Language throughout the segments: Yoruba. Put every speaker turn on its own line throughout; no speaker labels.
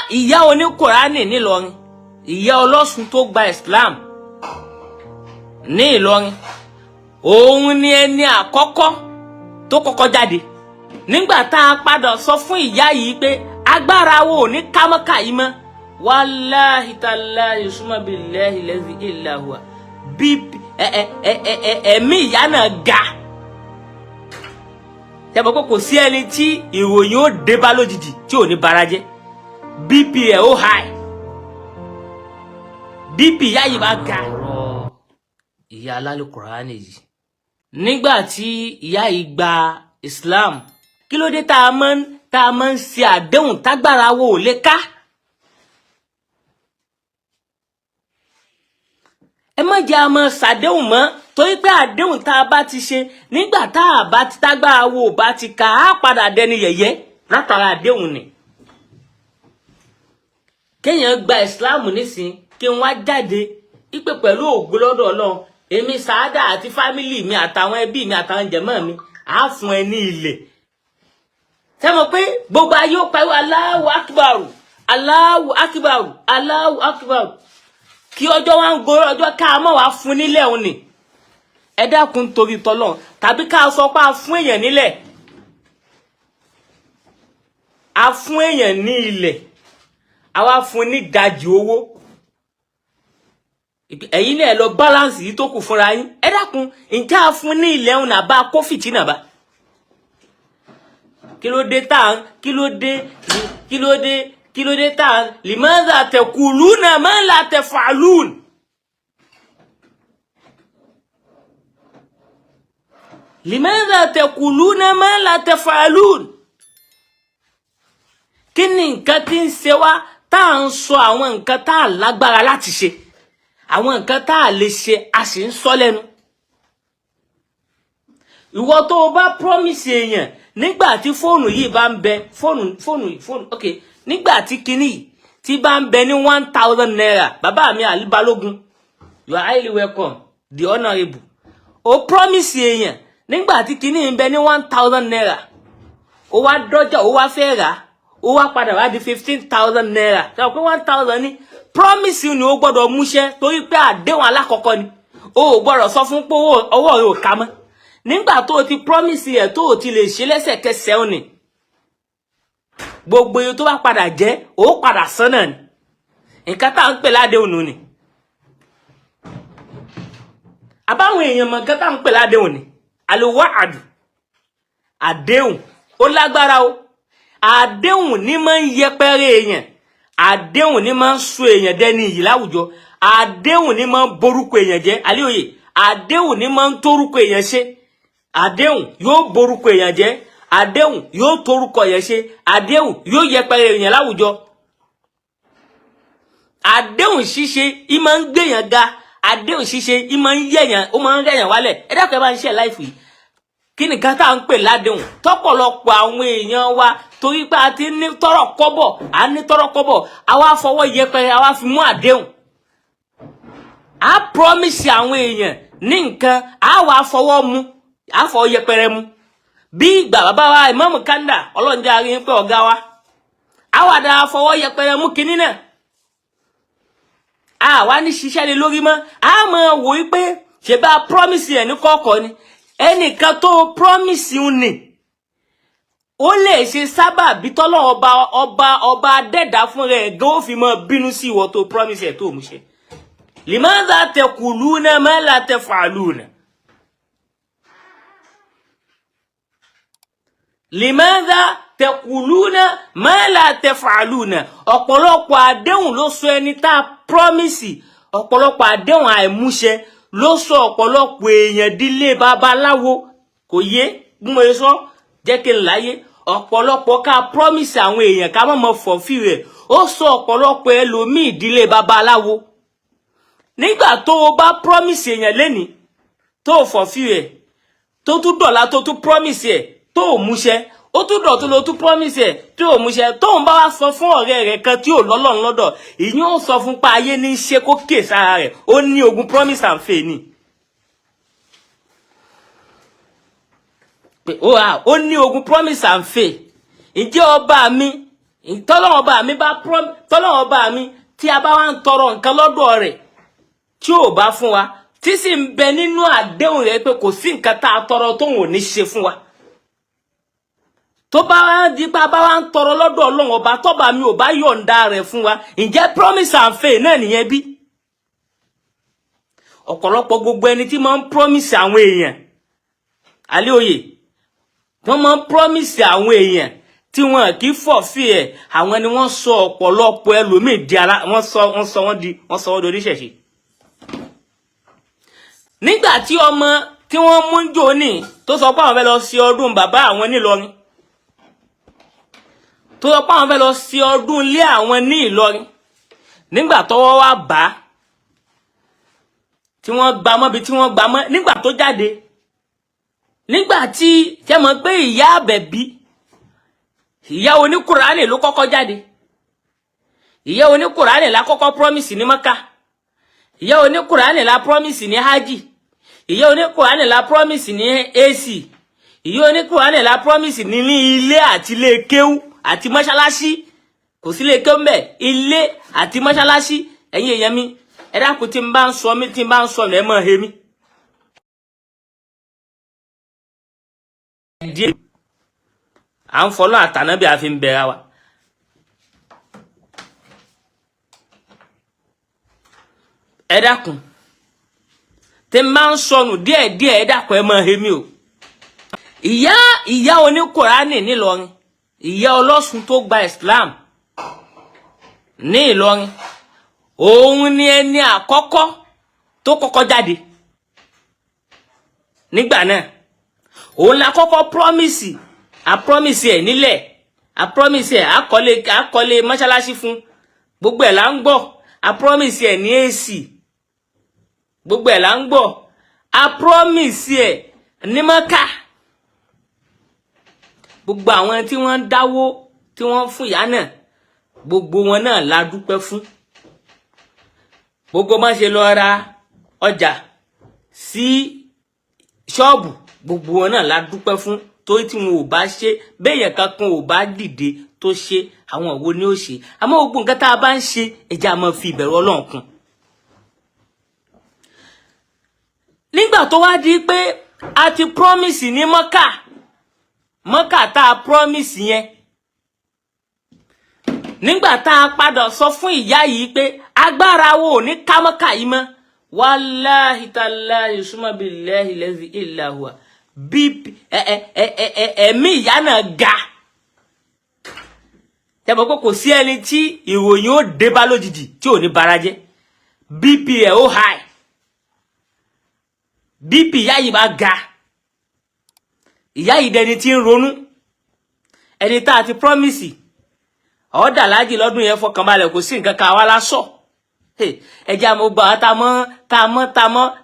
Ìyá oní Kùránì ní Ìlọrin, Ìyá Olosun tó gba Islam ní Ìlọrin, òun ni ẹni àkọ́kọ́ tó kọ́kọ́ jáde. Nígbà tá a padà sọ fún ìyá yìí pé agbára wo ní kámọ́kà yìí mọ́, wallahi tallahi summa billahi lazi illa huwa, ẹ̀mí ìyá náà ga. Tẹ́bọ̀ pé kò sí ẹni tí ìròyìn ó dé bá lójijì tí ò ní bara jẹ́. BP ẹ̀ ó high, BP ìyá yìí bá ga. Ìyá alálù Kùránì yìí, nígbà tí ìyá yìí gba Islam, kí ló dé tá a máa ń ṣe àdéhùn tágbára wo ò lè ká? Ẹ má jẹ́ a máa ṣàdéhùn mọ́, torí pé àdéhùn tá a bá ti ṣe nígbà tá a bá ti tágbára wo ò bá ti ká, á padà dẹni yẹ̀yẹ́ látara àdéhùn ni. Kéèyàn gba Islam nísìn kí n wá jáde ipe pẹ̀lú ògo lọ́dọ̀ Ọlọ́run, èmi Sàádà àti fámílì mi àtàwọn ẹbí mi àtàwọn jẹ̀mọ́ mi á fún ẹ ní ilẹ̀. Ṣé mọ̀ pé gbogbo ayé ó pariwo Allahu Akbar, Allahu Akbar, Allahu Akbar, kí ọjọ́ wa ń gorí ọjọ́ ká mọ̀ wá fún nílẹ̀ òun ni. Ẹ dákun torí tọ́lọ́run, tàbí ká sọ pé a fún èèyàn nílẹ̀, a fún èèyàn ní ilẹ̀, àwa fún ní ìdajì owó, ẹ̀yin náà lọ balance yìí tó kù fúnra yín. Ẹ dákun, ǹjẹ́ a fún ní ilẹ̀ òun nàbá kó fìtínà bá? Kí ló dé tá limadha taquluna ma la taf'alun? Limadha taquluna ma la taf'alun? Kí ni nǹkan tí ń ṣe wá tá ń sọ àwọn nǹkan tá lágbára láti ṣe, àwọn nǹkan tá lè ṣe a sì ń sọ lẹ́nu? Ìwọ tó bá promise èèyàn nígbà tí fóònù yìí bá ń bẹ, fóònù okay, nígbà tí kíní yìí tí bá ń bẹ ní 1,000 naira, bàbá mi Ali Balógun, you are highly welcome, the honorable. O promise èèyàn nígbà tí kíní ń bẹ ní 1,000 naira, ó wá dọ́jà, ó wá fẹ́ rà, ó wá padà wá di 15,000 naira. Ṣé o pé 1,000 ní promise ni ó gbọ́dọ̀ múṣẹ, torí pé àdéhùn alákọ̀ọ́kọ́ ni. O gbọ́dọ̀ sọ fún pé ọwọ́ rẹ̀ ò ká mọ́. Nígbà tó ti promise ẹ̀ tó ti lè ṣe lẹ́sẹ̀kẹsẹ̀ ó ní, gbogbo èyí tó bá padà jẹ́ ó padà san náà ni. Nǹkan tá ń pè ládéhùn nù ni. Àbáwọn èèyàn mọ̀ nǹkan tá ń pè ládéhùn ni. Al-wa'd, àdéhùn ó lágbára o. Àdéhùn ní máa ń yẹpẹrẹ èèyàn, àdéhùn ní máa ń sọ èèyàn dẹni yìí láwùjọ, àdéhùn ní máa ń borúkọ èèyàn jẹ́. Àlíòye, àdéhùn ní máa ń torúkọ èèyàn ṣe, àdéhùn yóò borúkọ èèyàn jẹ́, àdéhùn yóò torúkọ èèyàn ṣe, àdéhùn yóò yẹpẹrẹ èèyàn láwùjọ. Àdéhùn ṣíṣe í máa ń gbéyàn ga, àdéhùn ṣíṣe í máa ń yẹ̀yàn, ó máa ń rẹ̀yàn wálẹ̀. Ẹ dákun ẹ bá ń ṣe láìfù yìí. Kí ni nǹkan tá ń pè ládéhùn? Tọ́pọ̀lọpọ̀ àwọn èèyàn wa torí pé a ti ní tọ́rọ̀ kọ́bọ̀, a ní tọ́rọ̀ kọ́bọ̀, àwa fọwọ́ yẹpẹrẹ, àwa fi mú àdéhùn. A promise àwọn èèyàn ní nǹkan, àwa fọwọ́ mú, a fọwọ́ yẹpẹrẹ mú. Bí ìgbà bàbá wa Imam Kanda, Ọlọ́run jẹ́ arí pé ọ̀gá wa, àwa dá fọwọ́ yẹpẹrẹ mú kinní náà. Àwa ní ṣiṣẹ́ lé lórí mọ́, a máa wò wípé ṣe bá promise ẹ̀ ní kọ̀ọ̀kọ̀ ni. Ẹnìkan tó promise un ni, ó lè ṣe sábà bí tọ́lọ́run ọba dẹ́dà fún rẹ̀ gan ó fi mọ́ bínú sí ìwọ tó promise ẹ̀ tó mú ṣe. Limadha taquluna ma la taf'aluna? Limadha taquluna ma la taf'aluna? Ọ̀pọ̀lọpọ̀ àdéhùn ló sọ ẹni tá promise, ọ̀pọ̀lọpọ̀ àdéhùn àìmúṣẹ ló sọ ọ̀pọ̀lọpọ̀ èèyàn dílé babaláwo. Kò yé bí mo sọ, jẹ́ kí n láyé. Ọ̀pọ̀lọpọ̀ ká promise àwọn èèyàn ká má mọ fulfill rẹ̀, ó sọ ọ̀pọ̀lọpọ̀ ẹlòmíì dílé babaláwo. Nígbà tó o bá promise èèyàn lẹ́ni tó fulfill rẹ̀, tó tún dọ̀la tó tún promise ẹ̀ tó múṣẹ, ó tún dọ̀ tó lo tún promise ẹ̀ tó múṣẹ, tó ń bá wá sọ fún ọ̀rẹ́ rẹ̀ kan tí ò lọ́lọ́run lọ́dọ̀, ìyẹn ó sọ fún pa ayé ní ṣe kó kè sára rẹ̀, ó ní ogun promise and faith ni. pé ó ní ogun promise and faith. Ǹjẹ́ ọba mi tọ́lọ́run ọba mi tí a bá wá ń tọrọ nǹkan lọ́dọ̀ rẹ̀ tí ò bá fún wa tí sì ń bẹ nínú àdéhùn rẹ̀ pé kò sí nǹkan tá a tọrọ tóun ò ní ṣe fún wa. Tó bá wá di pa bá wá ń tọrọ lọ́dọ̀ Ọlọ́run ọba tọ́ba mi ò bá yọ̀ǹda rẹ̀ fún wa, ǹjẹ́ promise and faith náà nìyẹn bí? Ọ̀pọ̀lọpọ̀ gbogbo ẹni tí máa ń promise àwọn èèyàn Alioye wọ́n máa ń promise àwọn èèyàn tí wọ́n kì í fọ̀fì ẹ̀, àwọn ni wọ́n sọ ọ̀pọ̀lọpọ̀ ẹlòmíì di wọ́n sọ wọ́n di oníṣẹ̀ṣe. Nígbà tí ọmọ tí wọ́n mú jò ní tó sọ pé àwọn fẹ́ lọ sí ọdún bàbá àwọn ní Ìlọrin, tó sọ pé àwọn fẹ́ lọ sí ọdún ilé àwọn ní Ìlọrin, nígbà tọ́wọ́ wá bá tí wọ́n gbà mọ́ bí tí wọ́n gbà mọ́, nígbà tó jáde, nígbà tí ṣe mọ̀ pé ìyá àbẹ̀bí ìyá oní KURANI ló kọ́kọ́ jáde, ìyá oní KURANI la kọ́kọ́ promise ní Mecca, ìyá oní KURANI la promise ní hajj, ìyá oní KURANI la promise ní AC, ìyá oní KURANI la promise ní ilé àti ilé kéwú àti mọ́ṣáláṣí, kò sí ilé kéwú ńbẹ̀, ilé àti mọ́ṣáláṣí. Ẹ̀yin èèyàn mi ẹ dákun tí n bá ń sọ ẹ mọ̀ he mi. À ń fọlọ́ àtànábì àfi ń bẹ̀rẹ̀ wa. Ẹ dákun tí n bá ń sọnù díẹ̀díẹ̀ ẹ dákun ẹ mọ̀ he mi o. Ìyá oní KURANI ní Ìlọrin, ìyá Ọlọ́sùn tó gba Islam ní Ìlọrin, òun ni ẹni àkọ́kọ́ tó kọ́kọ́ jáde nígbà náà. Òun la kọ́kọ́ promise ẹ̀ nílẹ̀, promise ẹ̀ àkọlé mọ́ṣáláṣí fún, gbogbo ẹ̀ là ń gbọ́. Promise ẹ̀ ní AC, gbogbo ẹ̀ là ń gbọ́. Promise ẹ̀ ní Mecca, gbogbo àwọn tí wọ́n dáwó tí wọ́n fún ìyá náà, gbogbo wọn náà la dúpẹ́ fún. Gbogbo má ṣe lọ ra ọjà sí ṣọ́ọ̀bù, gbogbo wọn náà la dúpẹ́ fún, torí tí wọn ò bá ṣe béèyàn kankan ò bá dìde tó ṣe, àwọn wo ni ó ṣe. Àmọ́ gbogbo nǹkan tá a bá ń ṣe ẹjẹ́ a máa fi ìbẹ̀rù Ọlọ́run kún. Nígbà tó wá di pé a ti promise ní Mecca tá a promise yẹn, nígbà tá a padà sọ fún ìyá yìí pé agbára wo ní ká Mecca yìí mọ́, wallahi tallahi summa billahi lazi illa huwa, ẹ̀mí ìyá náà ga. Tẹ́bọ̀ pé kò sí ẹni tí ìròyìn ó dé bá lójijì tí ò ní bara jẹ́. BP ẹ̀ ó high, BP ìyá yìí bá ga, ìyá yìí dẹni tí ń ronú, ẹni tá a ti promise ọ̀dà lájì lọ́dún yẹn fọkànbalẹ̀, kò sí nǹkan kan wá lásọ̀. Ẹjẹ́ àmọ́ gbà wá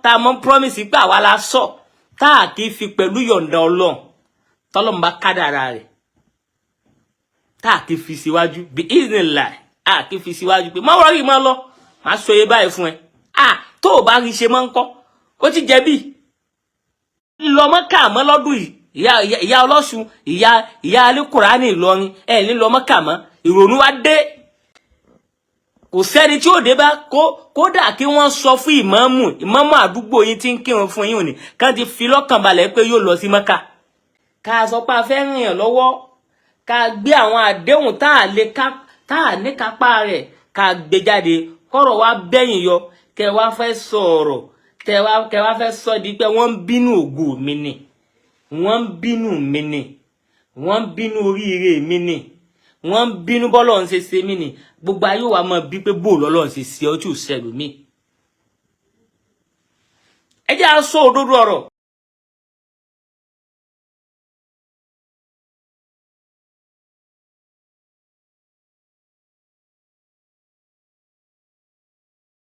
tá mọ́ promise pé àwa lásọ̀, tá a kì í fi pẹ̀lú yọ̀ǹda Ọlọ́run tọ́lọ́run bá kádàrá rẹ̀, tá a kì í fi síwájú bí iznillah, a kì í fi síwájú pé má wọ́rí má lọ, má sọ yé báyìí fún ẹ. Tó o bá rí ṣe máa ń kọ́, ó ti jẹ̀bi. Lọ Mecca mọ́ lọ́dún yìí, ìyá Ọlọ́sùn, ìyá alẹ́ KURANI Ìlọrin, ní lọ Mecca mọ́, ìrònú wá dé. Kò sẹ́ni tí ó dé bá kódà kí wọ́n sọ fún ìmáàmù àdúgbò yín tí ń kírun fún yín òní kán ti fi lọ́kàn balẹ̀ pé yóò lọ sí Mecca. Ká sọ pé a fẹ́ rìn yàn lọ́wọ́, ká gbé àwọn àdéhùn tá a ní kápá rẹ̀ ká gbé jáde, kọ́rọ̀ wá bẹ́yìn yọ, kẹ wá fẹ́ sọ̀rọ̀, kẹ wá fẹ́ sọ di pé wọ́n ń bínú ògo mi ni, wọ́n ń bínú mi ni, wọ́n ń bínú oríire mi ni, wọ́n ń bínú bọ́lọ́run ṣe ṣe mí ni. Gbogbo ayé wa mọ̀ bí pé bó lọ́lọ́run ṣe ṣe ọtí òṣèlú mi. Ẹ jẹ́ a sọ òdodo ọ̀rọ̀.